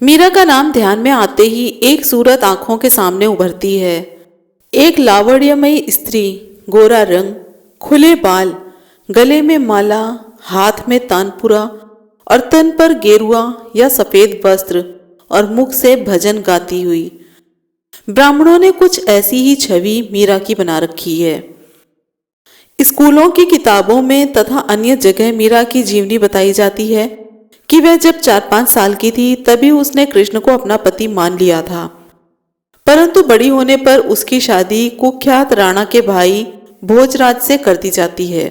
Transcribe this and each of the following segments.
मीरा का नाम ध्यान में आते ही एक सूरत आंखों के सामने उभरती है। एक लावण्यमयी स्त्री, गोरा रंग, खुले बाल, गले में माला, हाथ में तानपुरा और तन पर गेरुआ या सफेद वस्त्र और मुख से भजन गाती हुई। ब्राह्मणों ने कुछ ऐसी ही छवि मीरा की बना रखी है। स्कूलों की किताबों में तथा अन्य जगह मीरा की जीवनी बताई जाती है कि वह जब 4-5 साल की थी तभी उसने कृष्ण को अपना पति मान लिया था, परंतु बड़ी होने पर उसकी शादी कुख्यात राणा के भाई भोजराज से कर दी जाती है।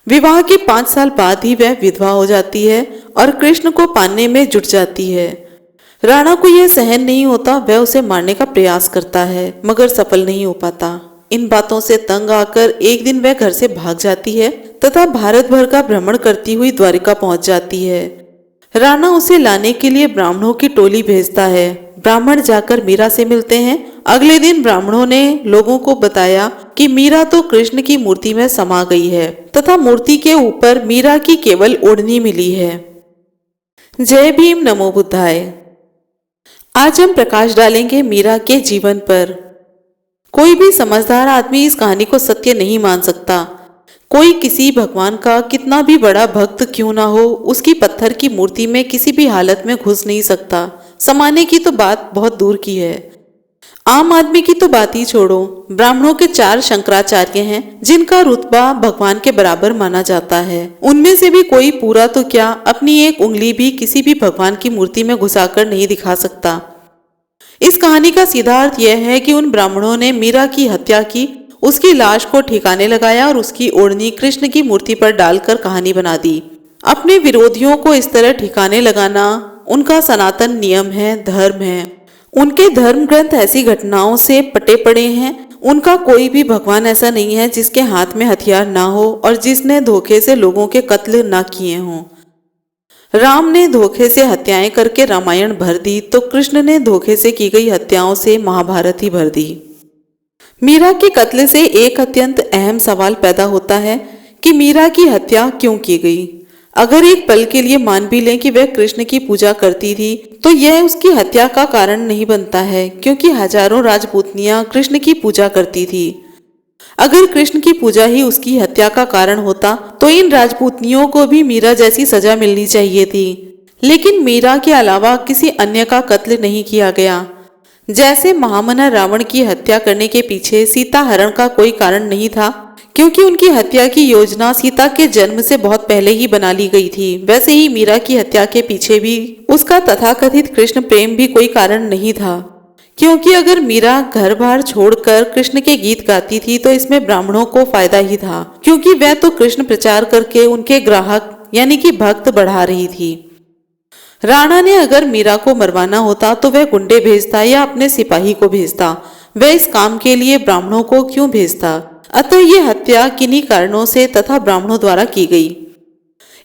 विवाह के 5 साल बाद ही वह विधवा हो जाती है और कृष्ण को पाने में जुट जाती है। राणा को यह सहन नहीं होता, वह उसे मारने का प्रयास करता है मगर सफल नहीं हो पाता। इन बातों से तंग आकर एक दिन वह घर से भाग जाती है तथा भारत भर का भ्रमण करती हुई द्वारिका पहुंच जाती है। राणा उसे लाने के लिए ब्राह्मणों की टोली भेजता है। ब्राह्मण जाकर मीरा से मिलते हैं। अगले दिन ब्राह्मणों ने लोगों को बताया कि मीरा तो कृष्ण की मूर्ति में समा गई है तथा मूर्ति के ऊपर मीरा की केवल ओढ़नी मिली है। जय भीम, नमो बुद्धाय। आज हम प्रकाश डालेंगे मीरा के जीवन पर। कोई भी समझदार आदमी इस कहानी को सत्य नहीं मान सकता। कोई किसी भगवान का कितना भी बड़ा भक्त क्यों ना हो, उसकी पत्थर की मूर्ति में किसी भी हालत में घुस नहीं सकता। समाने की तो बात बहुत दूर की है। आम आदमी की तो बात ही छोड़ो। ब्राह्मणों के 4 शंकराचार्य हैं जिनका रुतबा भगवान के बराबर माना जाता है। उनमें से भी कोई पूरा तो क्या, अपनी एक उंगली भी किसी भी भगवान की मूर्ति में घुसाकर नहीं दिखा सकता। इस कहानी का सीधा अर्थ यह है कि उन ब्राह्मणों ने मीरा की हत्या की, उसकी लाश को ठिकाने लगाया और उसकी ओढ़नी कृष्ण की मूर्ति पर डालकर कहानी बना दी। अपने विरोधियों को इस तरह ठिकाने लगाना उनका सनातन नियम है, धर्म है। उनके धर्म ग्रंथ ऐसी घटनाओं से पटे पड़े हैं। उनका कोई भी भगवान ऐसा नहीं है जिसके हाथ में हथियार ना हो और जिसने धोखे से लोगों के कत्ल ना किए हों। राम ने धोखे से हत्याएं करके रामायण भर दी तो कृष्ण ने धोखे से की गई हत्याओं से महाभारत ही भर दी। मीरा के कत्ल से एक अत्यंत अहम सवाल पैदा होता है कि मीरा की हत्या क्यों की गई। अगर एक पल के लिए मान भी लें कि वह कृष्ण की पूजा करती थी तो यह उसकी हत्या का कारण नहीं बनता है, क्योंकि हजारों राजपूतनियां कृष्ण की पूजा करती थी। अगर कृष्ण की पूजा ही उसकी हत्या का कारण होता तो इन राजपूतनियों को भी मीरा जैसी सजा मिलनी चाहिए थी। लेकिन मीरा के अलावा किसी अन्य का कत्ल नहीं किया गया। जैसे महामना रावण की हत्या करने के पीछे सीता हरण का कोई कारण नहीं था, क्योंकि उनकी हत्या की योजना सीता के जन्म से बहुत पहले ही बना ली गई थी, वैसे ही मीरा की हत्या के पीछे भी उसका तथाकथित कृष्ण प्रेम भी कोई कारण नहीं था। क्योंकि अगर मीरा घर बार छोड़कर कृष्ण के गीत गाती थी तो इसमें ब्राह्मणों को फायदा ही था, क्योंकि वह तो कृष्ण प्रचार करके उनके ग्राहक यानी कि भक्त बढ़ा रही थी। राणा ने अगर मीरा को मरवाना होता तो वह गुंडे भेजता या अपने सिपाही को भेजता। वह इस काम के लिए ब्राह्मणों को क्यों भेजता? अतः यह हत्या किन्हीं कारणों से तथा ब्राह्मणों द्वारा की गई।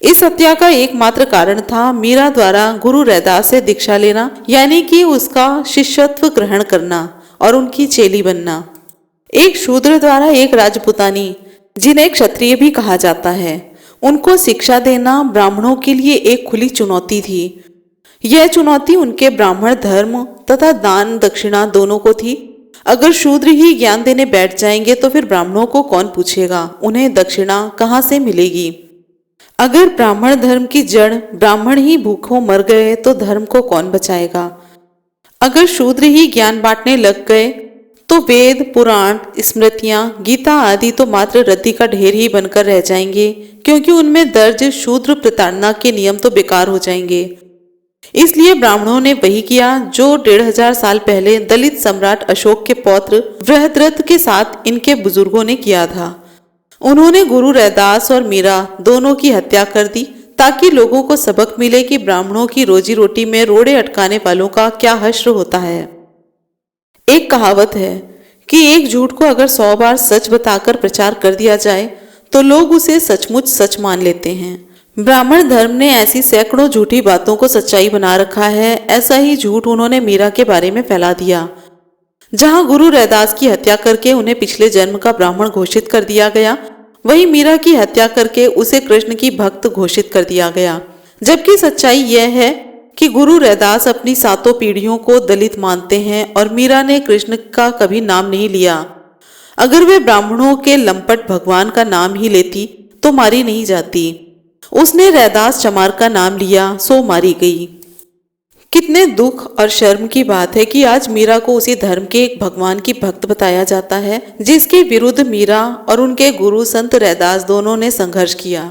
इस हत्या का एकमात्र कारण था मीरा द्वारा गुरु रैदास से दीक्षा लेना, यानी कि उसका शिष्यत्व ग्रहण करना और उनकी चेली बनना। एक शूद्र द्वारा एक राजपुतानी, जिन्हें क्षत्रिय भी कहा जाता है, उनको शिक्षा देना ब्राह्मणों के लिए एक खुली चुनौती थी। यह चुनौती उनके ब्राह्मण धर्म तथा दान दक्षिणा दोनों को थी। अगर शूद्र ही ज्ञान देने बैठ जाएंगे तो फिर ब्राह्मणों को कौन पूछेगा, उन्हें दक्षिणा कहाँ से मिलेगी? अगर ब्राह्मण धर्म की जड़ ब्राह्मण ही भूखों मर गए तो धर्म को कौन बचाएगा? अगर शूद्र ही ज्ञान बांटने लग गए तो वेद, पुराण, स्मृतियां, गीता आदि तो मात्र रद्दी का ढेर ही बनकर रह जाएंगे, क्योंकि उनमें दर्ज शूद्र प्रताड़ना के नियम तो बेकार हो जाएंगे। इसलिए ब्राह्मणों ने वही किया जो 1500 साल पहले दलित सम्राट अशोक के पौत्र बृहद्रथ के साथ इनके बुजुर्गों ने किया था। उन्होंने गुरु रैदास और मीरा दोनों की हत्या कर दी ताकि लोगों को सबक मिले कि ब्राह्मणों की रोजी रोटी में रोड़े अटकाने वालों का क्या हश्र होता है। एक कहावत है कि एक झूठ को अगर 100 बार सच बताकर प्रचार कर दिया जाए तो लोग उसे सचमुच सच मान लेते हैं। ब्राह्मण धर्म ने ऐसी सैकड़ों झूठी बातों को सच्चाई बना रखा है। ऐसा ही झूठ उन्होंने मीरा के बारे में फैला दिया। जहां गुरु रैदास की हत्या करके उन्हें पिछले जन्म का ब्राह्मण घोषित कर दिया गया, वहीं मीरा की हत्या करके उसे कृष्ण की भक्त घोषित कर दिया गया। जबकि सच्चाई यह है कि गुरु रैदास अपनी 7 पीढ़ियों को दलित मानते हैं और मीरा ने कृष्ण का कभी नाम नहीं लिया। अगर वे ब्राह्मणों के लंपट भगवान का नाम ही लेती तो मारी नहीं जाती। उसने रैदास चमार का नाम लिया सो मारी गई। कितने दुख और शर्म की बात है कि आज मीरा को उसी धर्म के एक भगवान की भक्त बताया जाता है जिसके विरुद्ध मीरा और उनके गुरु संत रैदास दोनों ने संघर्ष किया।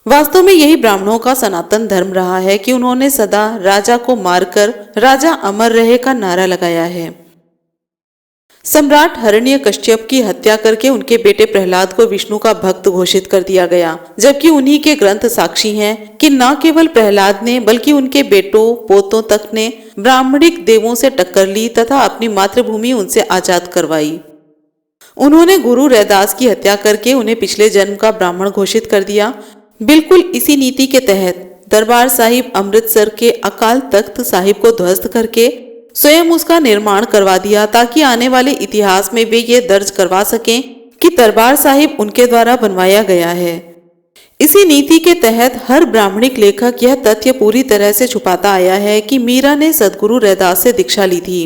वास्तव में यही ब्राह्मणों का सनातन धर्म रहा है कि उन्होंने सदा राजा को मारकर राजा अमर रहे का नारा लगाया है। सम्राट हिरण्यकश्यप की हत्या करके उनके बेटे प्रहलाद को विष्णु का भक्त घोषित कर दिया गया, जबकि उन्हीं के ग्रंथ साक्षी हैं कि न केवल प्रहलाद ने बल्कि उनके बेटों पोतों तक ने ब्राह्मणिक देवों से टक्कर ली तथा अपनी मातृभूमि उनसे आजाद करवाई। उन्होंने गुरु रैदास की हत्या करके उन्हें पिछले जन्म का ब्राह्मण घोषित कर दिया। बिल्कुल इसी नीति के तहत दरबार साहिब अमृतसर के अकाल तख्त साहिब को ध्वस्त करके स्वयं उसका निर्माण करवा दिया ताकि आने वाले इतिहास में वे ये दर्ज करवा सकें कि दरबार साहिब उनके द्वारा बनवाया गया है। इसी नीति के तहत हर ब्राह्मणिक लेखक यह तथ्य पूरी तरह से छुपाता आया है कि मीरा ने सदगुरु रैदास से दीक्षा ली थी।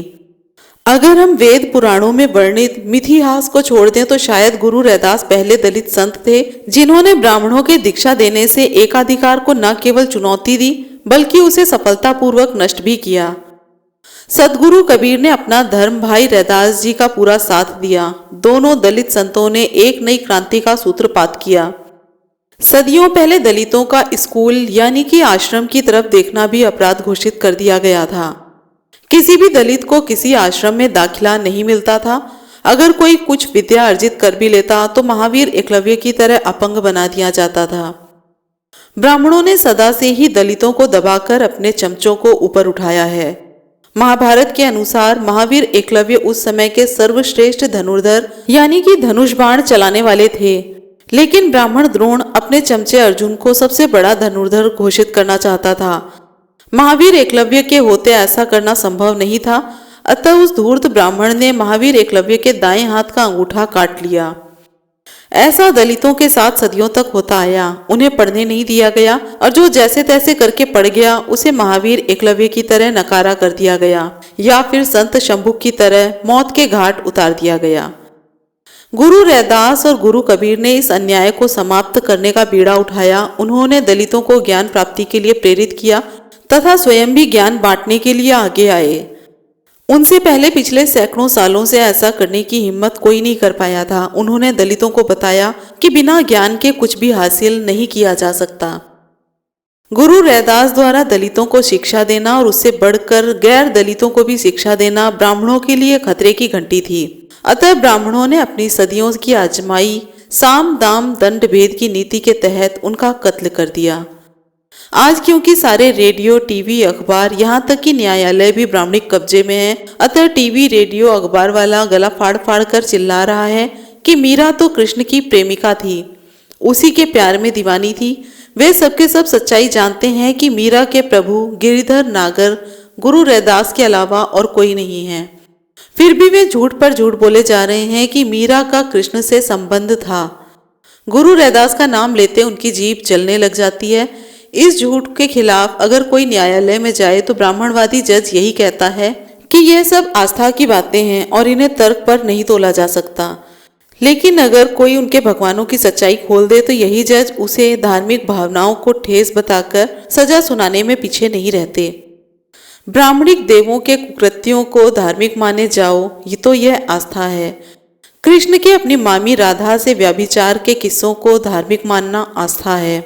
अगर हम वेद पुराणों में वर्णित मिथिहास को छोड़ दें तो शायद गुरु रैदास पहले दलित संत थे जिन्होंने ब्राह्मणों के दीक्षा देने से एकाधिकार को न केवल चुनौती दी बल्कि उसे सफलतापूर्वक नष्ट भी किया। सदगुरु कबीर ने अपना धर्म भाई रैदास जी का पूरा साथ दिया। दोनों दलित संतों ने एक नई क्रांति का सूत्रपात किया। सदियों पहले दलितों का स्कूल यानी कि आश्रम की तरफ देखना भी अपराध घोषित कर दिया गया था। किसी भी दलित को किसी आश्रम में दाखिला नहीं मिलता था। अगर कोई कुछ विद्या अर्जित कर भी लेता तो महावीर एकलव्य की तरह अपंग बना दिया जाता था। ब्राह्मणों ने सदा से ही दलितों को दबाकर अपने चमचों को ऊपर उठाया है। महाभारत के अनुसार महावीर एकलव्य उस समय के सर्वश्रेष्ठ धनुर्धर यानी कि धनुष बाण चलाने वाले थे, लेकिन ब्राह्मण द्रोण अपने चमचे अर्जुन को सबसे बड़ा धनुर्धर घोषित करना चाहता था। महावीर एकलव्य के होते ऐसा करना संभव नहीं था, अतः उस धूर्त ब्राह्मण ने महावीर एकलव्य के दाएं हाथ का अंगूठा काट लिया। ऐसा दलितों के साथ सदियों तक होता आया। उन्हें पढ़ने नहीं दिया गया और जो जैसे तैसे करके पढ़ गया उसे महावीर एकलव्य की तरह नकारा कर दिया गया या फिर संत शंभुक की तरह मौत के घाट उतार दिया गया। गुरु रैदास और गुरु कबीर ने इस अन्याय को समाप्त करने का बीड़ा उठाया। उन्होंने दलितों को ज्ञान प्राप्ति के लिए प्रेरित किया तथा स्वयं भी ज्ञान बांटने के लिए आगे आए। उनसे पहले पिछले सैकड़ों सालों से ऐसा करने की हिम्मत कोई नहीं कर पाया था। उन्होंने दलितों को बताया कि बिना ज्ञान के कुछ भी हासिल नहीं किया जा सकता। गुरु रैदास द्वारा दलितों को शिक्षा देना और उससे बढ़कर गैर दलितों को भी शिक्षा देना ब्राह्मणों के लिए खतरे की घंटी थी। अतः ब्राह्मणों ने अपनी सदियों की आजमाई साम दाम दंड भेद की नीति के तहत उनका कत्ल कर दिया। आज क्योंकि सारे रेडियो टीवी अखबार यहाँ तक कि न्यायालय भी ब्राह्मणिक कब्जे में है, अतः टीवी रेडियो अखबार वाला गला फाड़ फाड़ कर चिल्ला रहा है कि मीरा तो कृष्ण की प्रेमिका थी, उसी के प्यार में दीवानी थी। वे सबके सब सच्चाई जानते हैं कि मीरा के प्रभु गिरिधर नागर गुरु रैदास के अलावा और कोई नहीं है। फिर भी वे झूठ पर झूठ बोले जा रहे हैं कि मीरा का कृष्ण से संबंध था। गुरु रैदास का नाम लेते उनकी जीभ जलने लग जाती है। इस झूठ के खिलाफ अगर कोई न्यायालय में जाए तो ब्राह्मणवादी जज यही कहता है कि यह सब आस्था की बातें हैं और इन्हें तर्क पर नहीं तोला जा सकता। लेकिन अगर कोई उनके भगवानों की सच्चाई खोल दे तो यही जज उसे धार्मिक भावनाओं को ठेस बताकर सजा सुनाने में पीछे नहीं रहते। ब्राह्मणिक देवों के कुकृत्यों को धार्मिक माने जाओ, ये तो यह आस्था है। कृष्ण के अपनी मामी राधा से व्याभिचार के किस्सों को धार्मिक मानना आस्था है।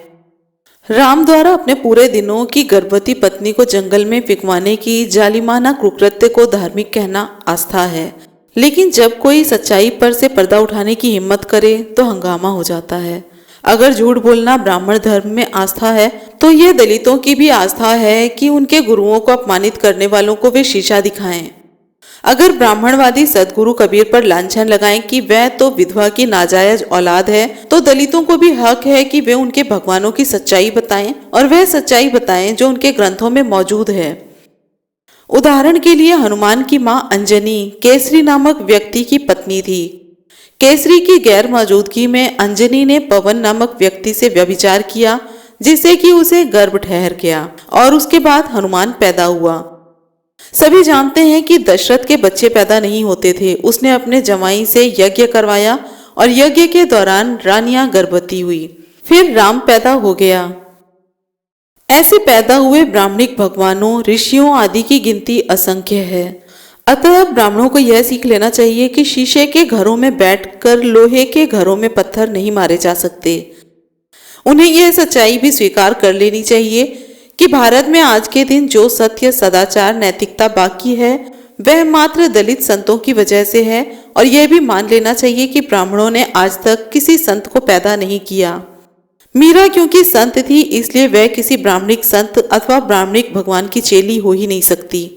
राम द्वारा अपने पूरे दिनों की गर्भवती पत्नी को जंगल में फिकवाने की जालिमाना कुकृत्य को धार्मिक कहना आस्था है। लेकिन जब कोई सच्चाई पर से पर्दा उठाने की हिम्मत करे तो हंगामा हो जाता है। अगर झूठ बोलना ब्राह्मण धर्म में आस्था है तो यह दलितों की भी आस्था है कि उनके गुरुओं को अपमानित करने वालों को वे शीशा दिखाएं। अगर ब्राह्मणवादी सदगुरु कबीर पर लांछन लगाएं कि वह तो विधवा की नाजायज औलाद है, तो दलितों को भी हक है कि वे उनके भगवानों की सच्चाई बताएं और वह सच्चाई बताएं जो उनके ग्रंथों में मौजूद है। उदाहरण के लिए हनुमान की मां अंजनी केसरी नामक व्यक्ति की पत्नी थी। केसरी की गैर मौजूदगी में अंजनी ने पवन नामक व्यक्ति से व्यभिचार किया जिससे कि उसे गर्भ ठहर गया और उसके बाद हनुमान पैदा हुआ। सभी जानते हैं कि दशरथ के बच्चे पैदा नहीं होते थे। उसने अपने जमाई से यज्ञ करवाया और यज्ञ के दौरान रानियां गर्भवती हुई। फिर राम पैदा हो गया। ऐसे पैदा हुए ब्राह्मणिक भगवानों, ऋषियों आदि की गिनती असंख्य है। अतः ब्राह्मणों को यह सीख लेना चाहिए कि शीशे के घरों में बैठकर लोहे के घरों में पत्थर नहीं मारे जा सकते। उन्हें यह सच्चाई भी स्वीकार कर लेनी चाहिए कि भारत में आज के दिन जो सत्य, सदाचार, नैतिकता बाकी है वह मात्र दलित संतों की वजह से है। और यह भी मान लेना चाहिए कि ब्राह्मणों ने आज तक किसी संत को पैदा नहीं किया। मीरा क्योंकि संत थी इसलिए वह किसी ब्राह्मणिक संत अथवा ब्राह्मणिक भगवान की चेली हो ही नहीं सकती।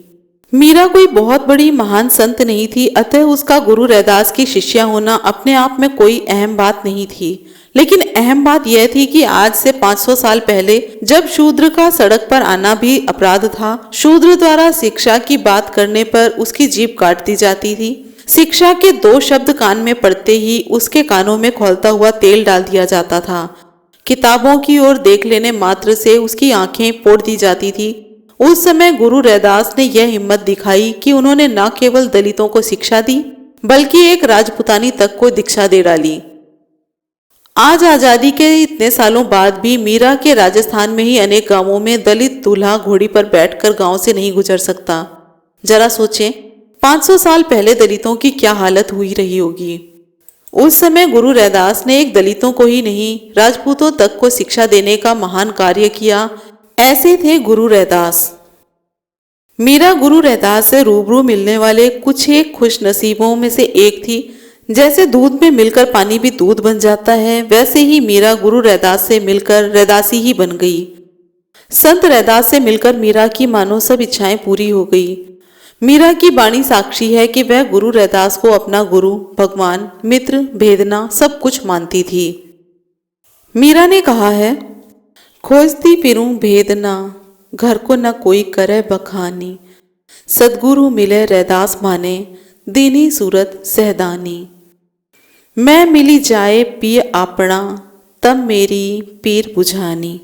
मीरा कोई बहुत बड़ी महान संत नहीं थी, अतः उसका गुरु रैदास की शिष्या होना अपने आप में कोई अहम बात नहीं थी। लेकिन अहम बात यह थी कि आज से 500 साल पहले जब शूद्र का सड़क पर आना भी अपराध था, शूद्र द्वारा शिक्षा की बात करने पर उसकी जीभ काट दी जाती थी। शिक्षा के 2 शब्द कान में पड़ते ही उसके कानों में खौलता हुआ तेल डाल दिया जाता था। किताबों की ओर देख लेने मात्र से उसकी आंखें फोड़ दी जाती थी। उस समय गुरु रैदास ने यह हिम्मत दिखाई कि उन्होंने न केवल दलितों को शिक्षा दी बल्कि एक राजपुतानी तक को दीक्षा दे डाली। आज आजादी के इतने सालों बाद भी मीरा के राजस्थान में ही अनेक गांवों में दलित दूल्हा घोड़ी पर बैठकर गांव से नहीं गुजर सकता। जरा सोचें, 500 साल पहले दलितों की क्या हालत हुई रही होगी। उस समय गुरु रैदास ने एक दलितों को ही नहीं राजपूतों तक को शिक्षा देने का महान कार्य किया। ऐसे थे गुरु रैदास। मीरा गुरु रैदास से रूबरू मिलने वाले कुछ एक खुश नसीबों में से एक थी। जैसे दूध में मिलकर पानी भी दूध बन जाता है, वैसे ही मीरा गुरु रैदास से मिलकर रैदासी ही बन गई। संत रैदास से मिलकर मीरा की मानो सब इच्छाएं पूरी हो गई। मीरा की वाणी साक्षी है कि वह गुरु रैदास को अपना गुरु, भगवान, मित्र, भेदना सब कुछ मानती थी। मीरा ने कहा है, खोजती फिरूं भेदना, घर को न कोई करे बखानी, सदगुरु मिले रैदास माने, दीनी सूरत सहदानी। मैं मिली जाए पिय आपना, तब मेरी पीर बुझानी।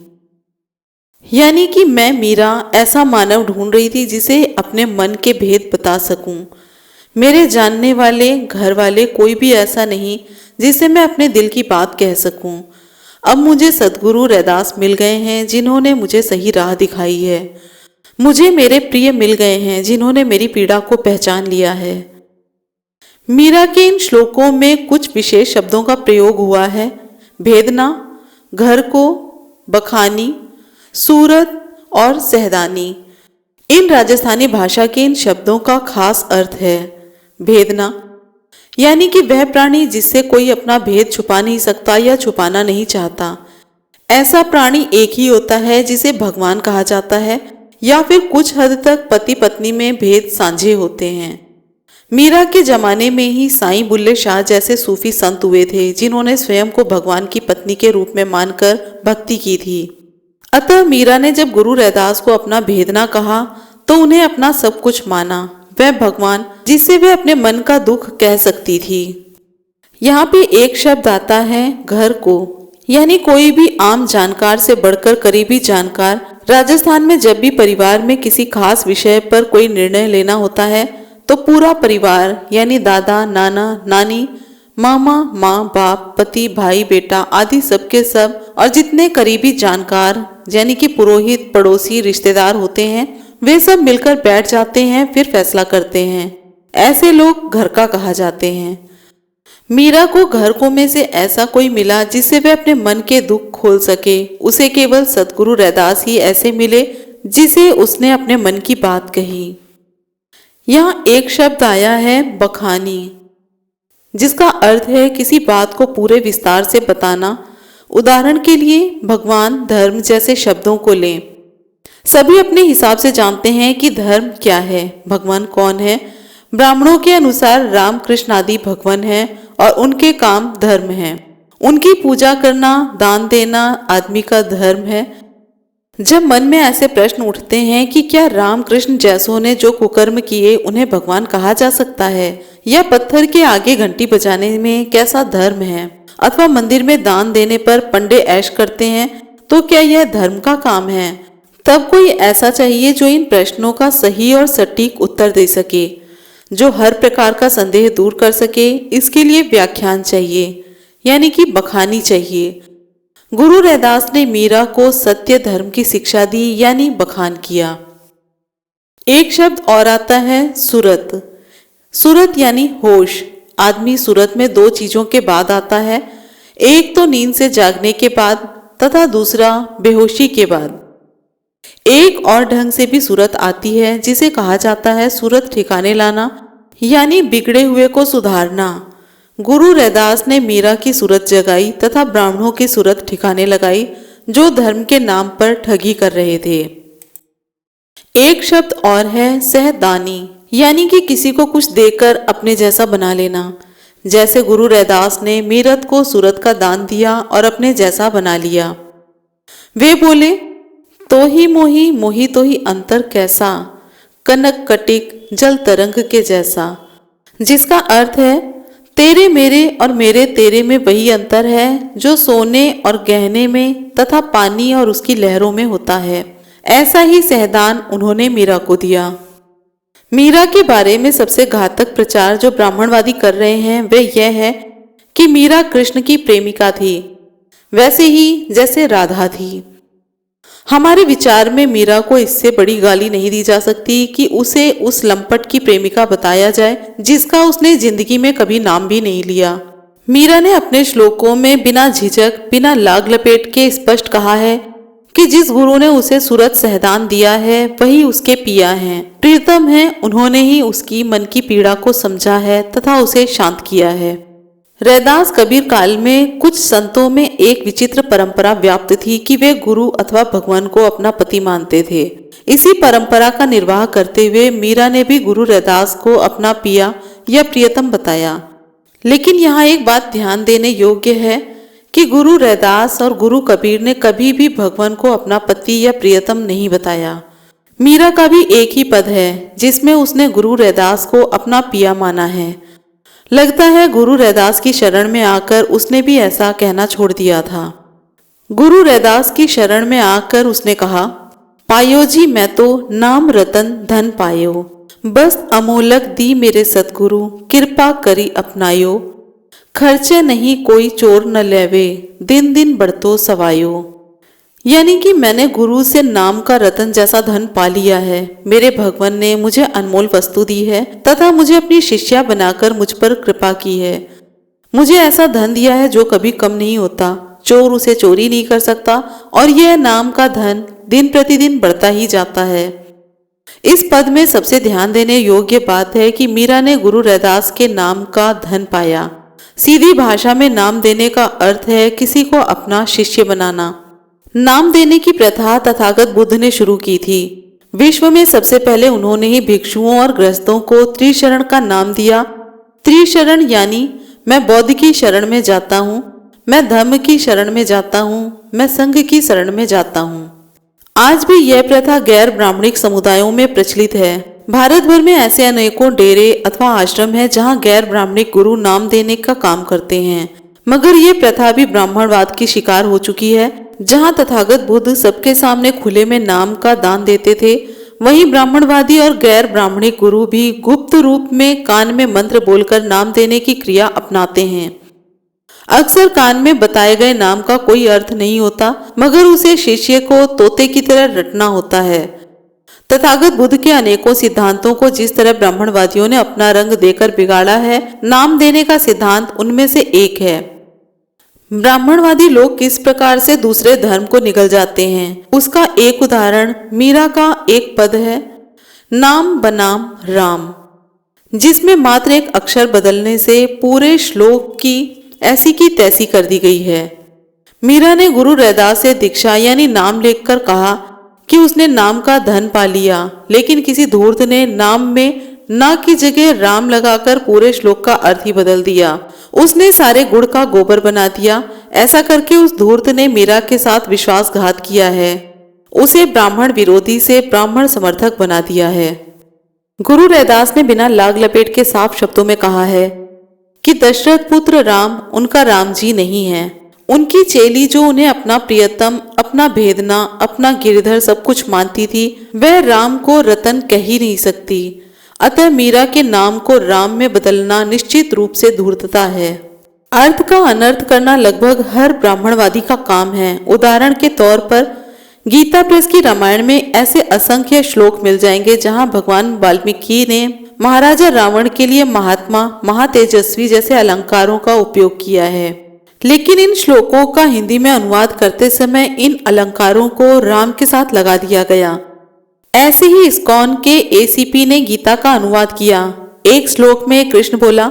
यानी कि मैं मीरा ऐसा मानव ढूंढ रही थी जिसे अपने मन के भेद बता सकूं। मेरे जानने वाले, घर वाले कोई भी ऐसा नहीं जिसे मैं अपने दिल की बात कह सकूं। अब मुझे सदगुरु रैदास मिल गए हैं जिन्होंने मुझे सही राह दिखाई है। मुझे मेरे प्रिय मिल गए हैं जिन्होंने मेरी पीड़ा को पहचान लिया है। मीरा के इन श्लोकों में कुछ विशेष शब्दों का प्रयोग हुआ है। भेदना, घर को, बखानी, सूरत और सहदानी। इन राजस्थानी भाषा के इन शब्दों का खास अर्थ है। भेदना यानी कि वह प्राणी जिससे कोई अपना भेद छुपा नहीं सकता या छुपाना नहीं चाहता। ऐसा प्राणी एक ही होता है जिसे भगवान कहा जाता है, या फिर कुछ हद तक पति पत्नी में भेद साझे होते हैं। मीरा के जमाने में ही साईं बुल्ले शाह जैसे सूफी संत हुए थे जिन्होंने स्वयं को भगवान की पत्नी के रूप में मानकर भक्ति की थी। अतः मीरा ने जब गुरु रैदास को अपना भेदना कहा तो उन्हें अपना सब कुछ माना, वह भगवान जिससे वह अपने मन का दुख कह सकती थी। यहाँ पे एक शब्द आता है घर को, यानी कोई भी आम जानकार से बढ़कर करीबी जानकार। राजस्थान में जब भी परिवार में किसी खास विषय पर कोई निर्णय लेना होता है तो पूरा परिवार यानी दादा, नाना, नानी, मामा, माँ, बाप, पति, भाई, बेटा आदि सबके सब और जितने करीबी जानकार यानी कि पुरोहित, पड़ोसी, रिश्तेदार होते हैं वे सब मिलकर बैठ जाते हैं, फिर फैसला करते हैं। ऐसे लोग घर का कहा जाते हैं। मीरा को घर को में से ऐसा कोई मिला जिससे वह अपने मन के दुख खोल सके। उसे केवल सदगुरु रैदास ही ऐसे मिले जिसे उसने अपने मन की बात कही। यहाँ एक शब्द आया है बखानी, जिसका अर्थ है किसी बात को पूरे विस्तार से बताना। उदाहरण के लिए भगवान, धर्म जैसे शब्दों को लें। सभी अपने हिसाब से जानते हैं कि धर्म क्या है, भगवान कौन है। ब्राह्मणों के अनुसार राम, कृष्ण आदि भगवान हैं और उनके काम धर्म हैं। उनकी पूजा करना, दान देना आदमी का धर्म है। जब मन में ऐसे प्रश्न उठते हैं कि क्या राम, कृष्ण जैसों ने जो कुकर्म किए उन्हें भगवान कहा जा सकता है, या पत्थर के आगे घंटी बजाने में कैसा धर्म है, अथवा मंदिर में दान देने पर पंडे ऐश करते हैं तो क्या यह धर्म का काम है? तब कोई ऐसा चाहिए जो इन प्रश्नों का सही और सटीक उत्तर दे सके, जो हर प्रकार का संदेह दूर कर सके। इसके लिए व्याख्यान चाहिए, यानी कि बखानी चाहिए। गुरु रैदास ने मीरा को सत्य धर्म की शिक्षा दी, यानी बखान किया। एक शब्द और आता है सुरत। सुरत यानी होश। आदमी सुरत में दो चीजों के बाद आता है, एक तो नींद से जागने के बाद तथा दूसरा बेहोशी के बाद। एक और ढंग से भी सूरत आती है जिसे कहा जाता है सूरत ठिकाने लाना, यानी बिगड़े हुए को सुधारना। गुरु रैदास ने मीरा की सूरत जगाई तथा ब्राह्मणों की सूरत ठिकाने लगाई जो धर्म के नाम पर ठगी कर रहे थे। एक शब्द और है सहदानी, यानी कि किसी को कुछ देकर अपने जैसा बना लेना। जैसे गुरु रैदास ने मीरत को सूरत का दान दिया और अपने जैसा बना लिया। वे बोले, तो ही मोही मोही तो ही अंतर कैसा, कनक कटिक जल तरंग के जैसा। जिसका अर्थ है तेरे मेरे और मेरे तेरे में वही अंतर है जो सोने और गहने में तथा पानी और उसकी लहरों में होता है। ऐसा ही सहदान उन्होंने मीरा को दिया। मीरा के बारे में सबसे घातक प्रचार जो ब्राह्मणवादी कर रहे हैं वे यह है कि मीरा कृष्ण की प्रेमिका थी, वैसे ही जैसे राधा थी। हमारे विचार में मीरा को इससे बड़ी गाली नहीं दी जा सकती कि उसे उस लंपट की प्रेमिका बताया जाए जिसका उसने जिंदगी में कभी नाम भी नहीं लिया। मीरा ने अपने श्लोकों में बिना झिझक बिना लाग लपेट के स्पष्ट कहा है कि जिस गुरु ने उसे सूरत सहदान दिया है वही उसके पिया हैं, प्रीतम हैं। उन्होंने ही उसकी मन की पीड़ा को समझा है तथा उसे शांत किया है। रैदास कबीर काल में कुछ संतों में एक विचित्र परंपरा व्याप्त थी कि वे गुरु अथवा भगवान को अपना पति मानते थे। इसी परंपरा का निर्वाह करते हुए मीरा ने भी गुरु रैदास को अपना पिया या प्रियतम बताया। लेकिन यहाँ एक बात ध्यान देने योग्य है कि गुरु रैदास और गुरु कबीर ने कभी भी भगवान को अपना पति या प्रियतम नहीं बताया। मीरा का भी एक ही पद है जिसमें उसने गुरु रैदास को अपना पिया माना है। लगता है गुरु रैदास की शरण में आकर उसने भी ऐसा कहना छोड़ दिया था। गुरु रैदास की शरण में आकर उसने कहा, पायो जी मैं तो नाम रतन धन पायो, बस अमोलक दी मेरे सतगुरु कृपा करी अपनायो, खर्चे नहीं कोई चोर न लेवे दिन दिन बढ़तो सवायो। यानी कि मैंने गुरु से नाम का रतन जैसा धन पा लिया है। मेरे भगवान ने मुझे अनमोल वस्तु दी है तथा मुझे अपनी शिष्या बनाकर मुझ पर कृपा की है। मुझे ऐसा धन दिया है जो कभी कम नहीं होता, चोर उसे चोरी नहीं कर सकता और यह नाम का धन दिन प्रतिदिन बढ़ता ही जाता है। इस पद में सबसे ध्यान देने योग्य बात है कि मीरा ने गुरु रैदास के नाम का धन पाया। सीधी भाषा में नाम देने का अर्थ है किसी को अपना शिष्य बनाना। नाम देने की प्रथा तथागत बुद्ध ने शुरू की थी। विश्व में सबसे पहले उन्होंने ही भिक्षुओं और गृहस्थों को त्रिशरण का नाम दिया। त्रिशरण यानी मैं बौद्ध की शरण में जाता हूँ, मैं धर्म की शरण में जाता हूँ, मैं संघ की शरण में जाता हूँ। आज भी यह प्रथा गैर ब्राह्मणिक समुदायों में प्रचलित है। भारत भर में ऐसे अनेकों डेरे अथवा आश्रम है जहाँ गैर ब्राह्मणिक गुरु नाम देने का काम करते हैं, मगर ये प्रथा भी ब्राह्मणवाद की शिकार हो चुकी है। जहाँ तथागत बुद्ध सबके सामने खुले में नाम का दान देते थे, वहीं ब्राह्मणवादी और गैर ब्राह्मणिक गुरु भी गुप्त रूप में कान में मंत्र बोलकर नाम देने की क्रिया अपनाते हैं। अक्सर कान में बताए गए नाम का कोई अर्थ नहीं होता, मगर उसे शिष्य को तोते की तरह रटना होता है। तथागत बुद्ध के अनेकों सिद्धांतों को जिस तरह ब्राह्मणवादियों ने अपना रंग देकर बिगाड़ा है, नाम देने का सिद्धांत उनमें से एक है। ब्राह्मणवादी लोग किस प्रकार से दूसरे धर्म को निगल जाते हैं उसका एक उदाहरण मीरा का एक पद है, नाम बनाम राम, जिसमें मात्र एक अक्षर बदलने से पूरे श्लोक की ऐसी की तैसी कर दी गई है। मीरा ने गुरु रैदास से दीक्षा यानी नाम लेकर कहा कि उसने नाम का धन पा लिया, लेकिन किसी धूर्त ने नाम में ना की जगह राम लगाकर पूरे श्लोक का अर्थ ही बदल दिया। उसने सारे गुड़ का गोबर बना दिया। ऐसा करके उस धूर्त ने मीरा के साथ विश्वासघात किया है, उसे ब्राह्मण विरोधी से ब्राह्मण समर्थक बना दिया है। गुरु रैदास ने बिना लाग लपेट के साफ शब्दों में कहा है कि दशरथ पुत्र राम उनका राम जी नहीं है, उनकी चेली जो उन्हें अपना प्रियतम, अपना भेदना, अपना गिरधर सब कुछ मानती थी, वह राम को रतन कह ही नहीं सकती। अतः मीरा के नाम को राम में बदलना निश्चित रूप से धूर्तता है। अर्थ का अनर्थ करना लगभग हर ब्राह्मणवादी का काम है। उदाहरण के तौर पर गीता प्रेस की रामायण में ऐसे असंख्य श्लोक मिल जाएंगे जहां भगवान वाल्मीकि ने महाराजा रावण के लिए महात्मा, महातेजस्वी जैसे अलंकारों का उपयोग किया है। लेकिन इन श्लोकों का हिंदी में अनुवाद करते समय इन अलंकारों को राम के साथ लगा दिया गया। ऐसे ही इस्कॉन के एसीपी ने गीता का अनुवाद किया। एक श्लोक में कृष्ण बोला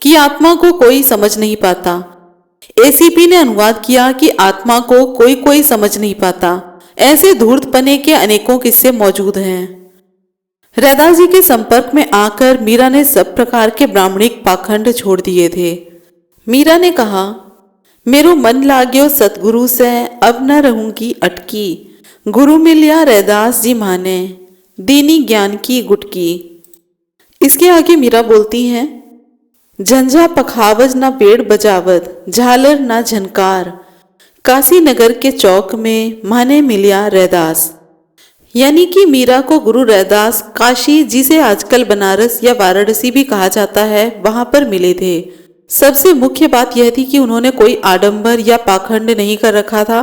कि आत्मा को कोई समझ नहीं पाता। एसीपी ने अनुवाद किया कि आत्मा को कोई कोई समझ नहीं पाता। ऐसे धूर्तपने के अनेकों किस्से मौजूद हैं। रैदास जी के संपर्क में आकर मीरा ने सब प्रकार के ब्राह्मणिक पाखंड छोड़ दिए थे। मीरा ने कहा, मेरो मन लाग्यो सतगुरु से अब न रहूंगी अटकी, गुरु मिलिया रैदास जी माने, दीनी ज्ञान की गुटकी। इसके आगे मीरा बोलती हैं, झंझा पखावज ना पेड़ बजावत, झालर ना झनकार, काशी नगर के चौक में माने मिलिया रैदास। यानी कि मीरा को गुरु रैदास काशी, जिसे आजकल बनारस या वाराणसी भी कहा जाता है, वहां पर मिले थे। सबसे मुख्य बात यह थी कि उन्होंने कोई आडंबर या पाखंड नहीं कर रखा था।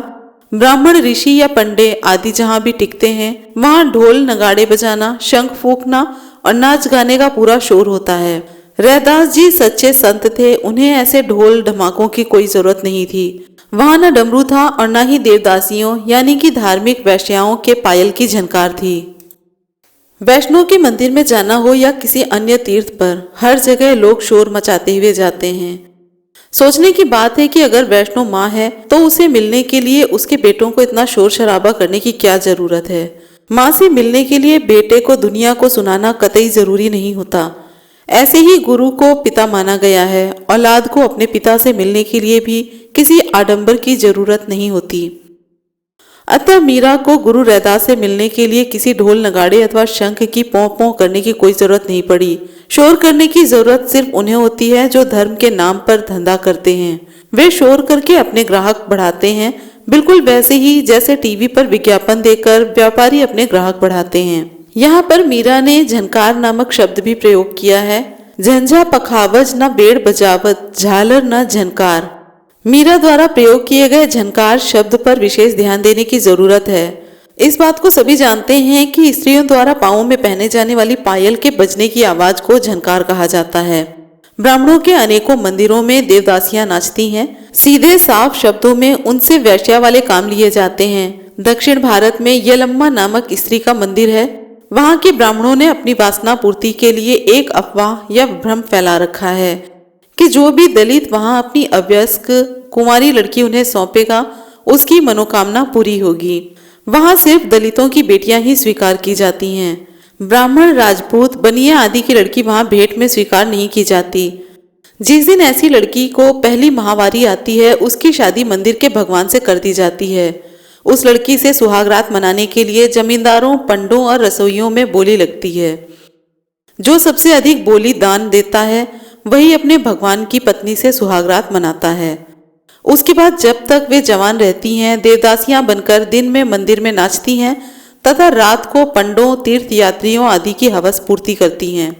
ब्राह्मण ऋषि या पंडे आदि जहां भी टिकते हैं वहां ढोल नगाड़े बजाना, शंख फूंकना और नाच गाने का पूरा शोर होता है। रैदास जी सच्चे संत थे, उन्हें ऐसे ढोल धमाकों की कोई जरूरत नहीं थी। वहां न डमरू था और न ही देवदासियों यानी कि धार्मिक वैश्याओं के पायल की झनकार थी। वैष्णो के मंदिर में जाना हो या किसी अन्य तीर्थ पर, हर जगह लोग शोर मचाते हुए जाते हैं। सोचने की बात है कि अगर वैष्णो माँ है तो उसे मिलने के लिए उसके बेटों को इतना शोर शराबा करने की क्या जरूरत है। माँ से मिलने के लिए बेटे को दुनिया को सुनाना कतई जरूरी नहीं होता। ऐसे ही गुरु को पिता माना गया है। औलाद को अपने पिता से मिलने के लिए भी किसी आडंबर की जरूरत नहीं होती। अतः मीरा को गुरु रैदास से मिलने के लिए किसी ढोल नगाड़े अथवा शंख की पों पों करने की कोई जरूरत नहीं पड़ी। शोर करने की जरूरत सिर्फ उन्हें होती है जो धर्म के नाम पर धंधा करते हैं। वे शोर करके अपने ग्राहक बढ़ाते हैं, बिल्कुल वैसे ही जैसे टीवी पर विज्ञापन देकर व्यापारी अपने ग्राहक बढ़ाते हैं। यहाँ पर मीरा ने झनकार नामक शब्द भी प्रयोग किया है। झंझा पखावज न बेड़ बजावत, झालर न झनकार। मीरा द्वारा प्रयोग किए गए झनकार शब्द पर विशेष ध्यान देने की जरूरत है। इस बात को सभी जानते हैं कि स्त्रियों द्वारा पांवों में पहने जाने वाली पायल के बजने की आवाज को झनकार कहा जाता है। ब्राह्मणों के अनेकों मंदिरों में देवदासियां नाचती हैं। सीधे साफ शब्दों में उनसे वैश्या वाले काम लिए जाते हैं। दक्षिण भारत में यलम्मा नामक स्त्री का मंदिर है। वहां के ब्राह्मणों ने अपनी वासना पूर्ति के लिए एक अफवाह या भ्रम फैला रखा है कि जो भी दलित वहां अपनी अवयस्क कुंवारी लड़की उन्हें सौंपेगा उसकी मनोकामना पूरी होगी। वहां सिर्फ दलितों की बेटियां ही स्वीकार की जाती हैं। ब्राह्मण, राजपूत, बनिया आदि की लड़की वहां भेंट में स्वीकार नहीं की जाती। जिस दिन ऐसी लड़की को पहली माहवारी आती है उसकी शादी मंदिर के भगवान से कर दी जाती है। उस लड़की से सुहागरात मनाने के लिए जमींदारों, पंडों और रसोइयों में बोली लगती है। जो सबसे अधिक बोली दान देता है वही अपने भगवान की पत्नी से सुहागरात मनाता है। उसके बाद जब तक वे जवान रहती हैं देवदासियां बनकर दिन में मंदिर में नाचती हैं तथा रात को पंडों, तीर्थ यात्रियों आदि की हवस पूर्ति करती हैं।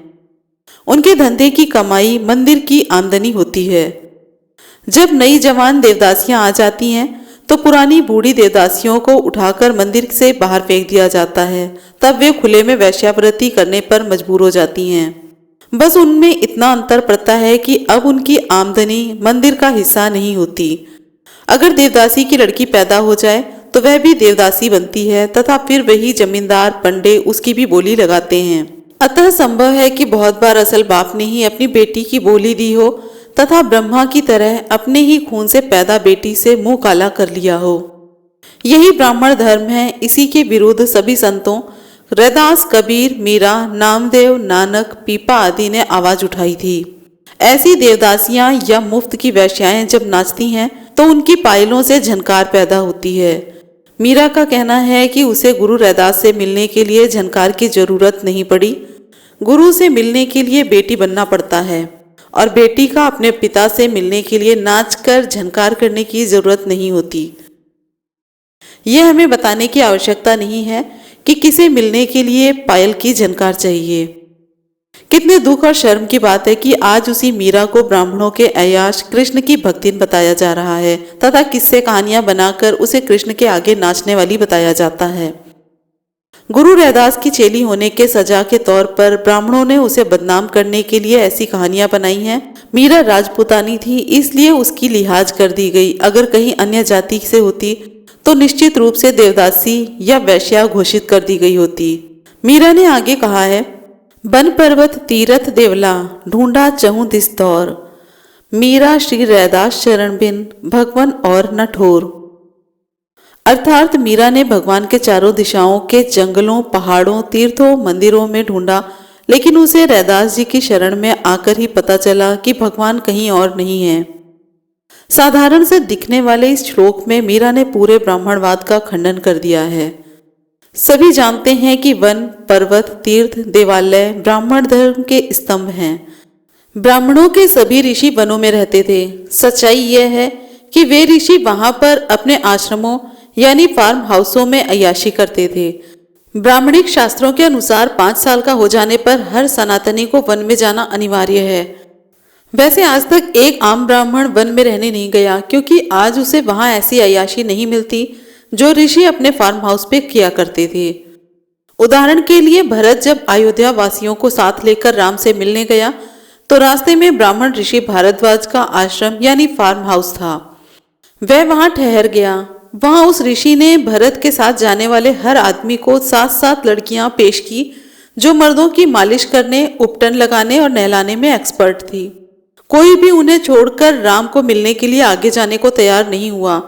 उनके धंधे की कमाई मंदिर की आमदनी होती है। जब नई जवान देवदासियां आ जाती हैं तो पुरानी बूढ़ी देवदासियों को उठाकर मंदिर से बाहर फेंक दिया जाता है। तब वे खुले में वैश्यावृत्ति करने पर मजबूर हो जाती हैं। बस उनमें इतना अंतर पड़ता है कि अब उनकी आमदनी मंदिर का हिस्सा नहीं होती। अगर देवदासी की लड़की पैदा हो जाए तो वह भी देवदासी बनती है तथा फिर वही जमींदार, पंडे उसकी भी बोली लगाते हैं। अतः संभव है कि बहुत बार असल बाप ने ही अपनी बेटी की बोली दी हो तथा ब्रह्मा की तरह अपने ही खून से पैदा बेटी से मुंह काला कर लिया हो। यही ब्राह्मण धर्म है। इसी के विरुद्ध सभी संतों रैदास, कबीर, मीरा, नामदेव, नानक, पीपा आदि ने आवाज उठाई थी। ऐसी देवदासियां या मुफ्त की वैश्याएं जब नाचती हैं तो उनकी पायलों से झनकार पैदा होती है। मीरा का कहना है कि उसे गुरु रैदास से मिलने के लिए झनकार की जरूरत नहीं पड़ी। गुरु से मिलने के लिए बेटी बनना पड़ता है और बेटी का अपने पिता से मिलने के लिए नाचकर झनकार करने की जरूरत नहीं होती। यह हमें बताने की आवश्यकता नहीं है कि किसे मिलने के लिए पायल की झनकार चाहिए। कितने दुख और शर्म की बात है कि आज उसी मीरा को ब्राह्मणों के अय्याश कृष्ण की भक्तिन बताया जा रहा है तथा किस्से कहानियां बनाकर उसे कृष्ण के आगे नाचने वाली बताया जाता है। गुरु रैदास की चेली होने के सजा के तौर पर ब्राह्मणों ने उसे बदनाम करने के लिए ऐसी कहानियां बनाई हैं। मीरा राजपुतानी थी, इसलिए उसकी लिहाज कर दी गई। अगर कहीं अन्य जाति से होती तो निश्चित रूप से देवदासी या वैश्या घोषित कर दी गई होती। मीरा ने आगे कहा है, बन पर्वत तीरथ देवला ढूंढा चहु दिस तौर, मीरा श्री रैदास चरण बिन भगवन और न ठोर। अर्थात मीरा ने भगवान के चारों दिशाओं के जंगलों, पहाड़ों, तीर्थों, मंदिरों में ढूंढा, लेकिन उसे रैदास जी की शरण में आकर ही पता चला कि भगवान कहीं और नहीं है। साधारण से दिखने वाले इस श्लोक में मीरा ने पूरे ब्राह्मणवाद का खंडन कर दिया है। सभी जानते हैं कि वन, पर्वत, तीर्थ, देवालय ब्राह्मण धर्म के स्तंभ हैं। ब्राह्मणों के सभी ऋषि वनों में रहते थे। सच्चाई यह है कि वे ऋषि वहां पर अपने आश्रमों यानी फार्म हाउसों में अय्याशी करते थे। ब्राह्मणिक शास्त्रों के अनुसार 5 साल का हो जाने पर हर सनातनी को वन में जाना अनिवार्य है। वैसे आज तक एक आम ब्राह्मण वन में रहने नहीं गया, क्योंकि आज उसे वहां ऐसी अय्याशी नहीं मिलती जो ऋषि अपने फार्म हाउस पे किया करते थे। उदाहरण के लिए भरत जब अयोध्या वासियों को साथ लेकर राम से मिलने गया तो रास्ते में ब्राह्मण ऋषि भारद्वाज का आश्रम यानी फार्म हाउस था। वह वहां ठहर गया। वहां उस ऋषि ने भरत के साथ जाने वाले हर आदमी को 7-7 लड़कियां पेश की जो मर्दों की मालिश करने, उपटन लगाने और नहलाने में एक्सपर्ट थी। कोई भी उन्हें छोड़कर राम को मिलने के लिए आगे जाने को तैयार नहीं हुआ।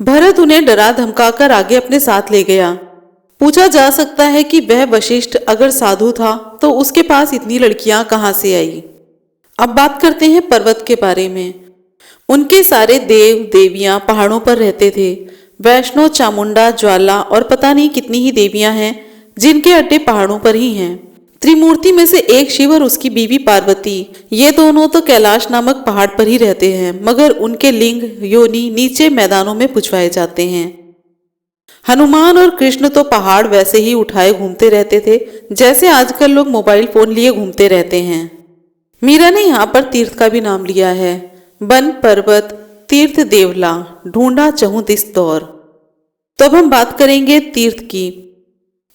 भरत उन्हें डरा धमकाकर आगे अपने साथ ले गया। पूछा जा सकता है कि वह वशिष्ठ अगर साधु था तो उसके पास इतनी लड़कियां कहां से आई। अब बात करते हैं पर्वत के बारे में। उनके सारे देव देवियां पहाड़ों पर रहते थे। वैष्णो, चामुंडा, ज्वाला और पता नहीं कितनी ही देवियां हैं जिनके अड्डे पहाड़ों पर ही हैं। त्रिमूर्ति में से एक शिव और उसकी बीवी पार्वती, ये दोनों तो कैलाश नामक पहाड़ पर ही रहते हैं, मगर उनके लिंग योनि नीचे मैदानों में पुजवाए जाते हैं। हनुमान और कृष्ण तो पहाड़ वैसे ही उठाए घूमते रहते थे जैसे आजकल लोग मोबाइल फोन लिए घूमते रहते हैं। मीरा ने यहाँ पर तीर्थ का भी नाम लिया है। वन, पर्वत, तीर्थ देवला ढूंढा चहु दिस तौर। तो अब हम बात करेंगे तीर्थ की।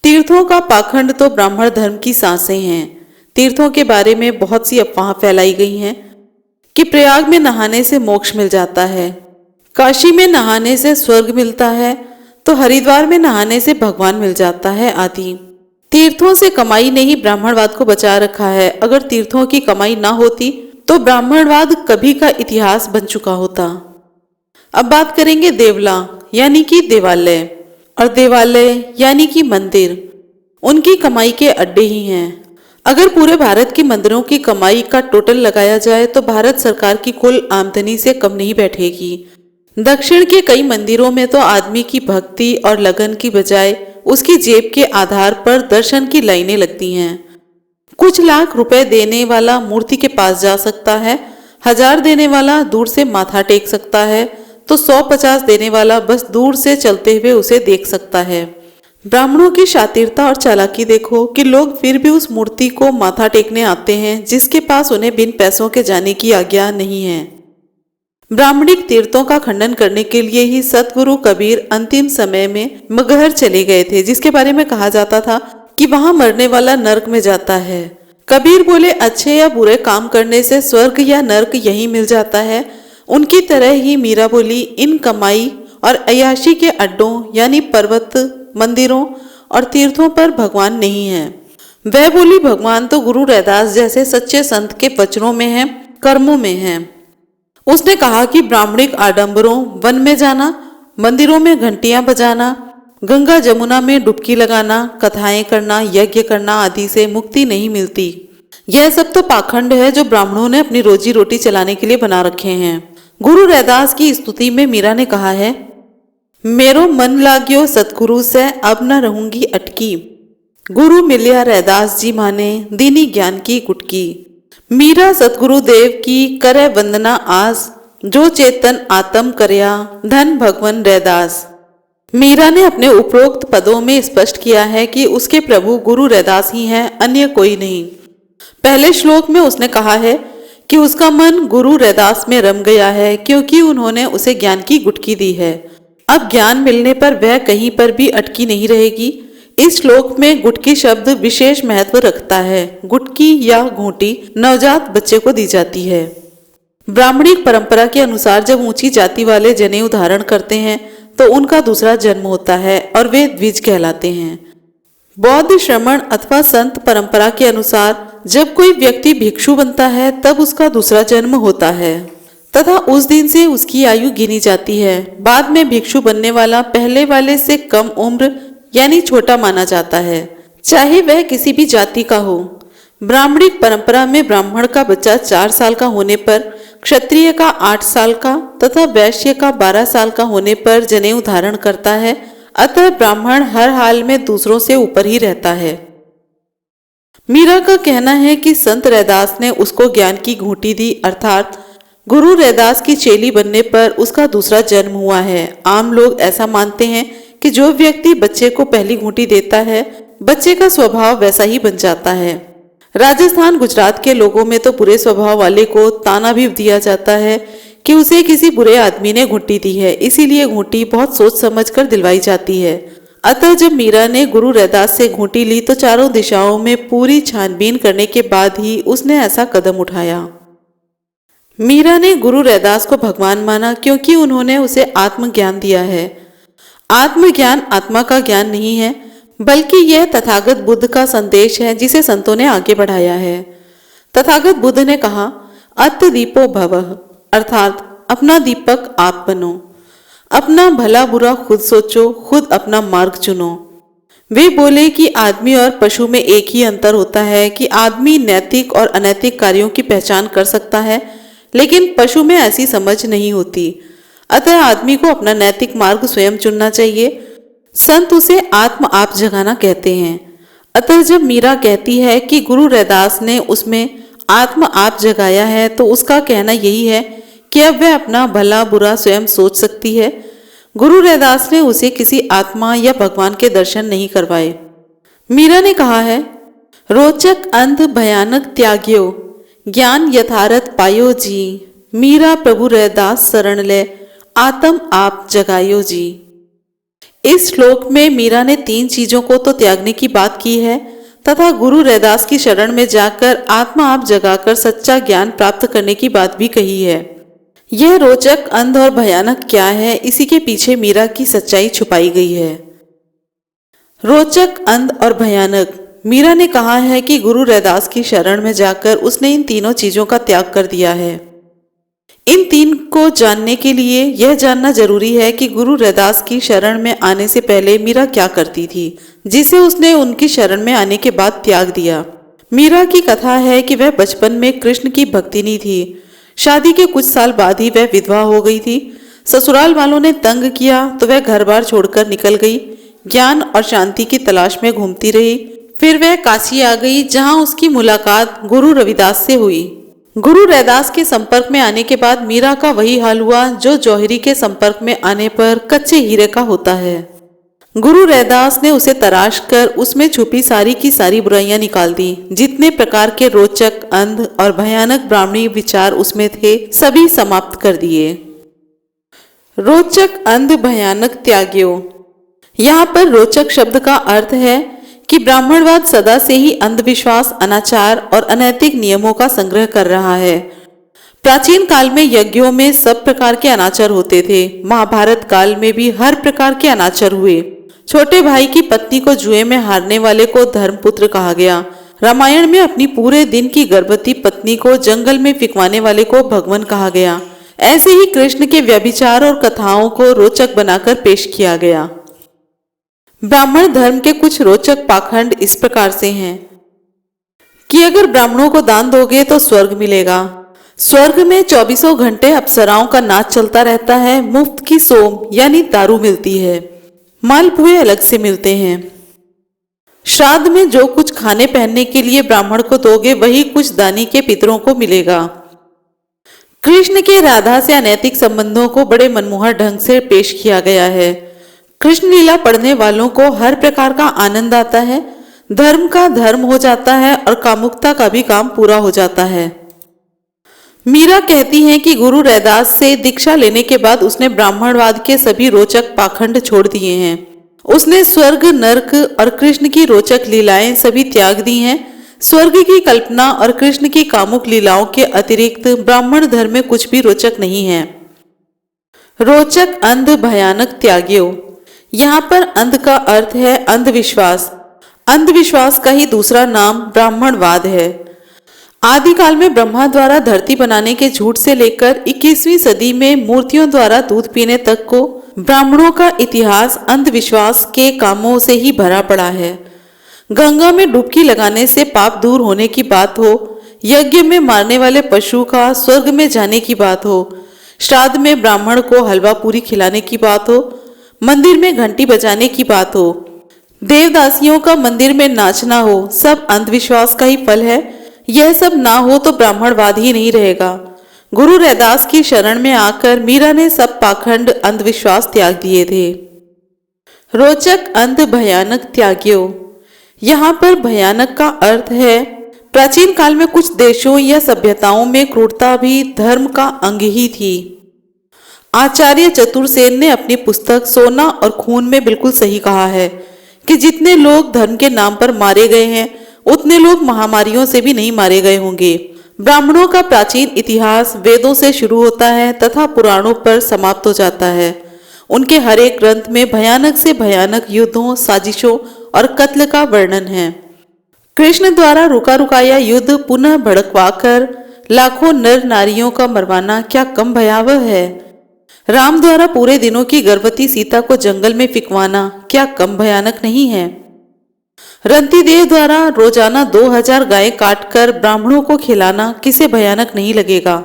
तीर्थों का पाखंड तो ब्राह्मण धर्म की सांसें हैं। तीर्थों के बारे में बहुत सी अफवाह फैलाई गई हैं कि प्रयाग में नहाने से मोक्ष मिल जाता है, काशी में नहाने से स्वर्ग मिलता है, तो हरिद्वार में नहाने से भगवान मिल जाता है आदि। तीर्थों से कमाई ने ही ब्राह्मणवाद को बचा रखा है। अगर तीर्थों की कमाई ना होती तो ब्राह्मणवाद कभी का इतिहास बन चुका होता। अब बात करेंगे देवला यानी कि देवालय, और देवालय यानी कि मंदिर उनकी कमाई के अड्डे ही हैं। अगर पूरे भारत के मंदिरों की कमाई का टोटल लगाया जाए तो भारत सरकार की कुल आमदनी से कम नहीं बैठेगी। दक्षिण के कई मंदिरों में तो आदमी की भक्ति और लगन की बजाय उसकी जेब के आधार पर दर्शन की लाइनें लगती हैं। कुछ लाख रुपए देने वाला मूर्ति के पास जा सकता है, 1000 देने वाला दूर से माथा टेक सकता है, तो 150 देने वाला बस दूर से चलते हुए उसे देख सकता है। ब्राह्मणों की शातिरता और चालाकी देखो कि लोग फिर भी उस मूर्ति को माथा टेकने आते हैं जिसके पास उन्हें बिन पैसों के जाने की आज्ञा नहीं है। ब्राह्मणिक तीर्थों का खंडन करने के लिए ही सतगुरु कबीर अंतिम समय में मगहर चले गए थे, जिसके बारे में कहा जाता था कि वहां मरने वाला नरक में जाता है। कबीर बोले, अच्छे या बुरे काम करने से स्वर्ग या नरक यही मिल जाता है। उनकी तरह ही मीरा बोली, इन कमाई और अय्याशी के अड्डों यानी पर्वत, मंदिरों और तीर्थों पर भगवान नहीं है। वह बोली, भगवान तो गुरु रैदास जैसे सच्चे संत के वचनों में है, कर्मों में है। उसने कहा कि ब्राह्मणिक आडंबरों, वन में जाना, मंदिरों में घंटियां बजाना, गंगा जमुना में डुबकी लगाना, कथाएं करना, यज्ञ करना आदि से मुक्ति नहीं मिलती। यह सब तो पाखंड है जो ब्राह्मणों ने अपनी रोजी रोटी चलाने के लिए बना रखे हैं। गुरु रैदास की स्तुति में मीरा ने कहा है, मेरो मन लाग्यो सतगुरु से अब न रहूंगी अटकी, गुरु मिलिया रैदास जी माने दीनी ज्ञान की गुटकी। मीरा सतगुरुदेव की करे वंदना आस, जो चेतन आत्म करया धन भगवन रैदास। मीरा ने अपने उपरोक्त पदों में स्पष्ट किया है कि उसके प्रभु गुरु रैदास ही हैं, अन्य कोई नहीं। पहले श्लोक में उसने कहा है कि उसका मन गुरु रैदास में रम गया है क्योंकि उन्होंने उसे ज्ञान की गुटकी दी है। अब ज्ञान मिलने पर वह कहीं पर भी अटकी नहीं रहेगी। इस श्लोक में गुटकी शब्द विशेष महत्व रखता है। गुटकी या घूंटी नवजात बच्चे को दी जाती है। ब्राह्मणिक परंपरा के अनुसार जब ऊंची जाति वाले जनेऊ धारण करते हैं तो उनका दूसरा जन्म होता है और वे द्विज कहलाते हैं। बौद्ध श्रमण अथवा संत परंपरा के अनुसार जब कोई व्यक्ति भिक्षु बनता है तब उसका दूसरा जन्म होता है तथा उस दिन से उसकी आयु गिनी जाती है। बाद में भिक्षु बनने वाला पहले वाले से कम उम्र यानी छोटा माना जाता है, चाहे वह किसी भी जाति का हो। ब्राह्मणिक परंपरा में ब्राह्मण का बच्चा 4 साल का होने पर, क्षत्रिय का 8 साल का तथा वैश्य का 12 साल का होने पर जनेऊ धारण करता है। अतः ब्राह्मण हर हाल में दूसरों से ऊपर ही रहता है। मीरा का कहना है कि संत रैदास ने उसको ज्ञान की घूंटी दी, अर्थात गुरु रैदास की चेली बनने पर उसका दूसरा जन्म हुआ है। आम लोग ऐसा मानते हैं कि जो व्यक्ति बच्चे को पहली घूंटी देता है, बच्चे का स्वभाव वैसा ही बन जाता है। राजस्थान गुजरात के लोगों में तो बुरे स्वभाव वाले को ताना भी दिया जाता है कि उसे किसी बुरे आदमी ने घूंटी दी है, इसीलिए घूंटी बहुत सोच समझ कर दिलवाई जाती है। अतः जब मीरा ने गुरु रैदास से घूंटी ली तो चारों दिशाओं में पूरी छानबीन करने के बाद ही उसने ऐसा कदम उठाया। मीरा ने गुरु रैदास को भगवान माना क्योंकि उन्होंने उसे आत्मज्ञान दिया है। आत्मज्ञान आत्मा का ज्ञान नहीं है, बल्कि यह तथागत बुद्ध का संदेश है जिसे संतों ने आगे बढ़ाया है। तथागत बुद्ध ने कहा, अत्त दीपो भवः, अर्थात अपना दीपक आप बनो, अपना भला बुरा खुद सोचो, खुद अपना मार्ग चुनो। वे बोले कि आदमी और पशु में एक ही अंतर होता है कि आदमी नैतिक और अनैतिक कार्यों की पहचान कर सकता है, लेकिन पशु में ऐसी समझ नहीं होती। अतः आदमी को अपना नैतिक मार्ग स्वयं चुनना चाहिए। संत उसे आत्म आप जगाना कहते हैं। अतः जब मीरा कहती है कि गुरु रैदास ने उसमें आत्म आप जगाया है तो उसका कहना यही है कि अब वह अपना भला बुरा स्वयं सोच सकती है। गुरु रैदास ने उसे किसी आत्मा या भगवान के दर्शन नहीं करवाए। मीरा ने कहा है, रोचक अंध भयानक त्याग्यो, ज्ञान यथारथ पायो जी, मीरा प्रभु रैदास शरण ले, आत्म आप जगायो जी। इस श्लोक में मीरा ने 3 चीजों को तो त्यागने की बात की है तथा गुरु रैदास की शरण में जाकर आत्मा आप जगाकर सच्चा ज्ञान प्राप्त करने की बात भी कही है। यह रोचक अंध और भयानक क्या है, इसी के पीछे मीरा की सच्चाई छुपाई गई है। रोचक अंध और भयानक, मीरा ने कहा है कि गुरु रैदास की शरण में जाकर उसने इन तीनों चीजों का त्याग कर दिया है। इन 3 को जानने के लिए यह जानना जरूरी है कि गुरु रैदास की शरण में आने से पहले मीरा क्या करती थी, जिसे उसने उनकी शरण में आने के बाद त्याग दिया। मीरा की कथा है कि वह बचपन में कृष्ण की भक्तिनी थी। शादी के कुछ साल बाद ही वह विधवा हो गई थी। ससुराल वालों ने तंग किया तो वह घर बार छोड़कर निकल गई। ज्ञान और शांति की तलाश में घूमती रही। फिर वह काशी आ गई, जहां उसकी मुलाकात गुरु रविदास से हुई। गुरु रैदास के संपर्क में आने के बाद मीरा का वही हाल हुआ जो जौहरी के संपर्क में आने पर कच्चे हीरे का होता है। गुरु रैदास ने उसे तराश कर उसमें छुपी सारी की सारी बुराइयां निकाल दी। जितने प्रकार के रोचक अंध और भयानक ब्राह्मणी विचार उसमें थे, सभी समाप्त कर दिए। रोचक अंध भयानक त्याग्यो, यहाँ पर रोचक शब्द का अर्थ है कि ब्राह्मणवाद सदा से ही अंधविश्वास, अनाचार और अनैतिक नियमों का संग्रह कर रहा है। प्राचीन काल में यज्ञों में सब प्रकार के अनाचार होते थे। महाभारत काल में भी हर प्रकार के अनाचार हुए। छोटे भाई की पत्नी को जुए में हारने वाले को धर्मपुत्र कहा गया। रामायण में अपनी पूरे दिन की गर्भवती पत्नी को जंगल में फिकवाने वाले को भगवान कहा गया। ऐसे ही कृष्ण के व्यभिचार और कथाओं को रोचक बनाकर पेश किया गया। ब्राह्मण धर्म के कुछ रोचक पाखंड इस प्रकार से हैं कि अगर ब्राह्मणों को दान दोगे तो स्वर्ग मिलेगा। स्वर्ग में 24 घंटे अप्सराओं का नाच चलता रहता है। मुफ्त की सोम यानी दारू मिलती है। मालपुए अलग से मिलते हैं। श्राद्ध में जो कुछ खाने पहनने के लिए ब्राह्मण को दोगे वही कुछ दानी के पितरों को मिलेगा। कृष्ण के राधा से अनैतिक संबंधों को बड़े मनमोहक ढंग से पेश किया गया है। कृष्ण लीला पढ़ने वालों को हर प्रकार का आनंद आता है, धर्म का धर्म हो जाता है और कामुकता का भी काम पूरा हो जाता है। मीरा कहती हैं कि गुरु रैदास से दीक्षा लेने के बाद उसने ब्राह्मणवाद के सभी रोचक पाखंड छोड़ दिए हैं। उसने स्वर्ग, नर्क और कृष्ण की रोचक लीलाएं सभी त्याग दी हैं। स्वर्ग की कल्पना और कृष्ण की कामुक लीलाओं के अतिरिक्त ब्राह्मण धर्म में कुछ भी रोचक नहीं है। रोचक अंध भयानक त्याग्यो। यहाँ पर अंध का अर्थ है अंधविश्वास। अंधविश्वास का ही दूसरा नाम ब्राह्मणवाद है। आदिकाल में ब्रह्मा द्वारा धरती बनाने के झूठ से लेकर 21वीं सदी में मूर्तियों द्वारा दूध पीने तक को ब्राह्मणों का इतिहास अंधविश्वास के कामों से ही भरा पड़ा है। गंगा में डुबकी लगाने से पाप दूर होने की बात हो, यज्ञ में मारने वाले पशु का स्वर्ग में जाने की बात हो, श्राद्ध में ब्राह्मण को हलवा पूरी खिलाने की बात हो, मंदिर में घंटी बजाने की बात हो, देवदासियों का मंदिर में नाचना हो, सब अंधविश्वास का ही फल है। यह सब ना हो तो ब्राह्मणवाद ही नहीं रहेगा। गुरु रैदास की शरण में आकर मीरा ने सब पाखंड अंधविश्वास त्याग दिए थे। रोचक अंध भयानक त्याग्यो। यहाँ पर भयानक का अर्थ है प्राचीन काल में कुछ देशों या सभ्यताओं में क्रूरता भी धर्म का अंग ही थी। आचार्य चतुर्सेन ने अपनी पुस्तक सोना और खून में बिल्कुल सही कहा है कि जितने लोग धर्म के नाम पर मारे गए हैं उतने लोग महामारियों से भी नहीं मारे गए होंगे। ब्राह्मणों का प्राचीन इतिहास वेदों से शुरू होता है तथा पुराणों पर समाप्त हो जाता है। उनके हर एक ग्रंथ में भयानक से भयानक युद्धों, साजिशों और कत्ल का वर्णन है। कृष्ण द्वारा रुका रुकाया युद्ध पुनः भड़कवाकर लाखों नर नारियों का मरवाना क्या कम भयावह है। राम द्वारा पूरे दिनों की गर्भवती सीता को जंगल में फिकवाना क्या कम भयानक नहीं है। रंती देव द्वारा रोजाना 2000 गायें काटकर ब्राह्मणों को खिलाना किसे भयानक नहीं लगेगा।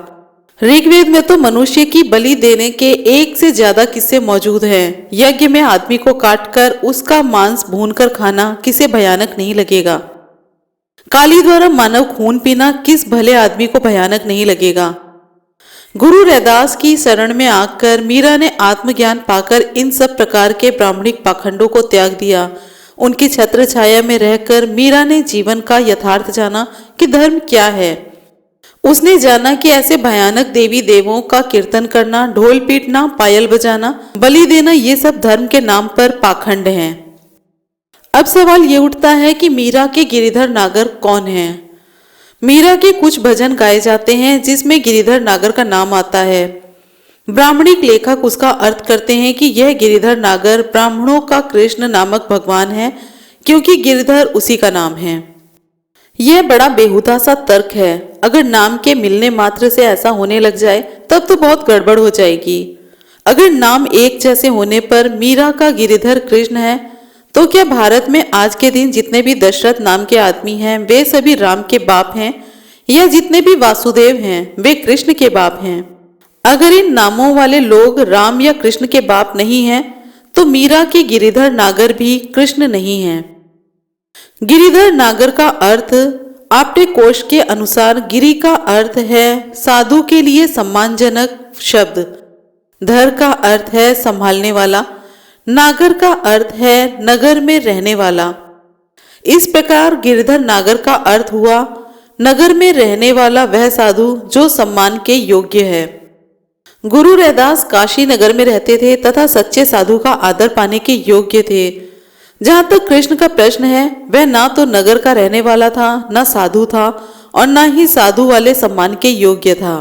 ऋग्वेद में तो मनुष्य की बलि देने के एक से ज्यादा किस्से मौजूद हैं। यज्ञ में आदमी को काटकर उसका मांस भूनकर खाना किसे भयानक नहीं लगेगा। काली द्वारा मानव खून पीना किस भले आदमी को भयानक नहीं लगेगा। गुरु रैदास की शरण में आकर मीरा ने आत्मज्ञान पाकर इन सब प्रकार के ब्राह्मणिक पाखंडों को त्याग दिया। उनकी छत्र छाया में रहकर मीरा ने जीवन का यथार्थ जाना कि धर्म क्या है। उसने जाना कि ऐसे भयानक देवी देवों का कीर्तन करना, ढोल पीटना, पायल बजाना, बलि देना, ये सब धर्म के नाम पर पाखंड हैं। अब सवाल ये उठता है कि मीरा के गिरिधर नागर कौन हैं? मीरा के कुछ भजन गाए जाते हैं जिसमें गिरिधर नागर का नाम आता है। ब्राह्मणिक लेखक उसका अर्थ करते हैं कि यह गिरिधर नागर ब्राह्मणों का कृष्ण नामक भगवान है, क्योंकि गिरिधर उसी का नाम है। यह बड़ा बेहुदा सा तर्क है। अगर नाम के मिलने मात्र से ऐसा होने लग जाए तब तो बहुत गड़बड़ हो जाएगी। अगर नाम एक जैसे होने पर मीरा का गिरिधर कृष्ण है तो क्या भारत में आज के दिन जितने भी दशरथ नाम के आदमी हैं वे सभी राम के बाप हैं, या जितने भी वासुदेव हैं वे कृष्ण के बाप हैं? अगर इन नामों वाले लोग राम या कृष्ण के बाप नहीं हैं तो मीरा के गिरिधर नागर भी कृष्ण नहीं हैं। गिरिधर नागर का अर्थ आपटे कोश के अनुसार गिरि का अर्थ है साधु के लिए सम्मानजनक शब्द, धर का अर्थ है संभालने वाला, नागर का अर्थ है नगर में रहने वाला। इस प्रकार गिरिधर नागर का अर्थ हुआ नगर में रहने वाला वह साधु जो सम्मान के योग्य है। गुरु रैदास काशी नगर में रहते थे तथा सच्चे साधु का आदर पाने के योग्य थे। जहां तक कृष्ण का प्रश्न है वह ना तो नगर का रहने वाला था, न साधु था और न ही साधु वाले सम्मान के योग्य था।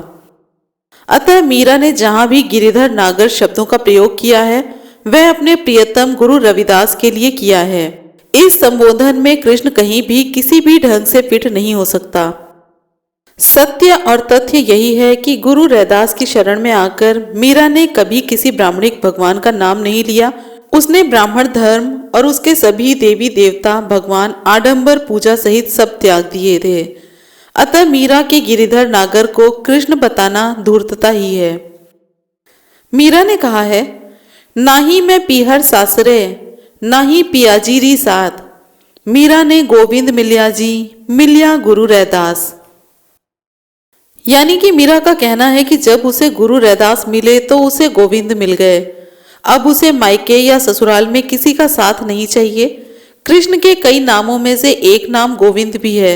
अतः मीरा ने जहां भी गिरिधर नागर शब्दों का प्रयोग किया है वह अपने प्रियतम गुरु रविदास के लिए किया है। इस संबोधन में कृष्ण कहीं भी किसी भी ढंग से फिट नहीं हो सकता। सत्य और तथ्य यही है कि गुरु रैदास की शरण में आकर मीरा ने कभी किसी ब्राह्मणिक भगवान का नाम नहीं लिया। उसने ब्राह्मण धर्म और उसके सभी देवी देवता, भगवान, आडंबर पूजा सहित सब त्याग दिए थे। अतः मीरा के गिरिधर नागर को कृष्ण बताना धूर्तता ही है। मीरा ने कहा है, ना ही मैं पीहर सासरे, ना ही पियाजीरी साथ, मीरा ने गोविंद मिलिया जी, मिलिया गुरु रैदास। यानी कि मीरा का कहना है कि जब उसे गुरु रैदास मिले तो उसे गोविंद मिल गए। अब उसे मायके या ससुराल में किसी का साथ नहीं चाहिए। कृष्ण के कई नामों में से एक नाम गोविंद भी है।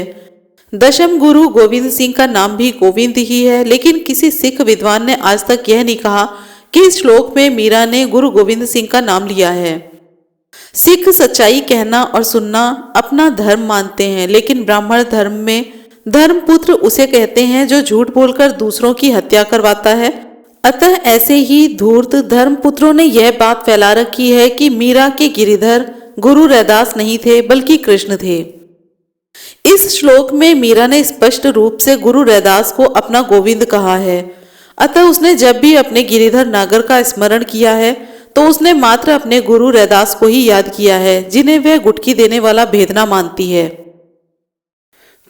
दशम गुरु गोविंद सिंह का नाम भी गोविंद ही है, लेकिन किसी सिख विद्वान ने आज तक यह नहीं कहा कि इस श्लोक में मीरा ने गुरु गोविंद सिंह का नाम लिया है। सिख सच्चाई कहना और सुनना अपना धर्म मानते हैं, लेकिन ब्राह्मण धर्म में धर्मपुत्र उसे कहते हैं जो झूठ बोलकर दूसरों की हत्या करवाता है। अतः ऐसे ही धूर्त धर्मपुत्रों ने यह बात फैला रखी है कि मीरा के गिरिधर गुरु रैदास नहीं थे बल्कि कृष्ण थे। इस श्लोक में मीरा ने स्पष्ट रूप से गुरु रैदास को अपना गोविंद कहा है। अतः उसने जब भी अपने गिरिधर नागर का स्मरण किया है तो उसने मात्र अपने गुरु रैदास को ही याद किया है, जिन्हें वह गुटकी देने वाला भेदना मानती है।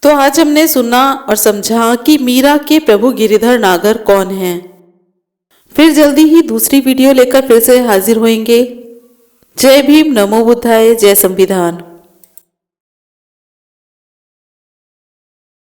तो आज हमने सुना और समझा कि मीरा के प्रभु गिरिधर नागर कौन हैं। फिर जल्दी ही दूसरी वीडियो लेकर फिर से हाजिर होंगे। जय भीम, नमो बुद्धाय, जय संविधान।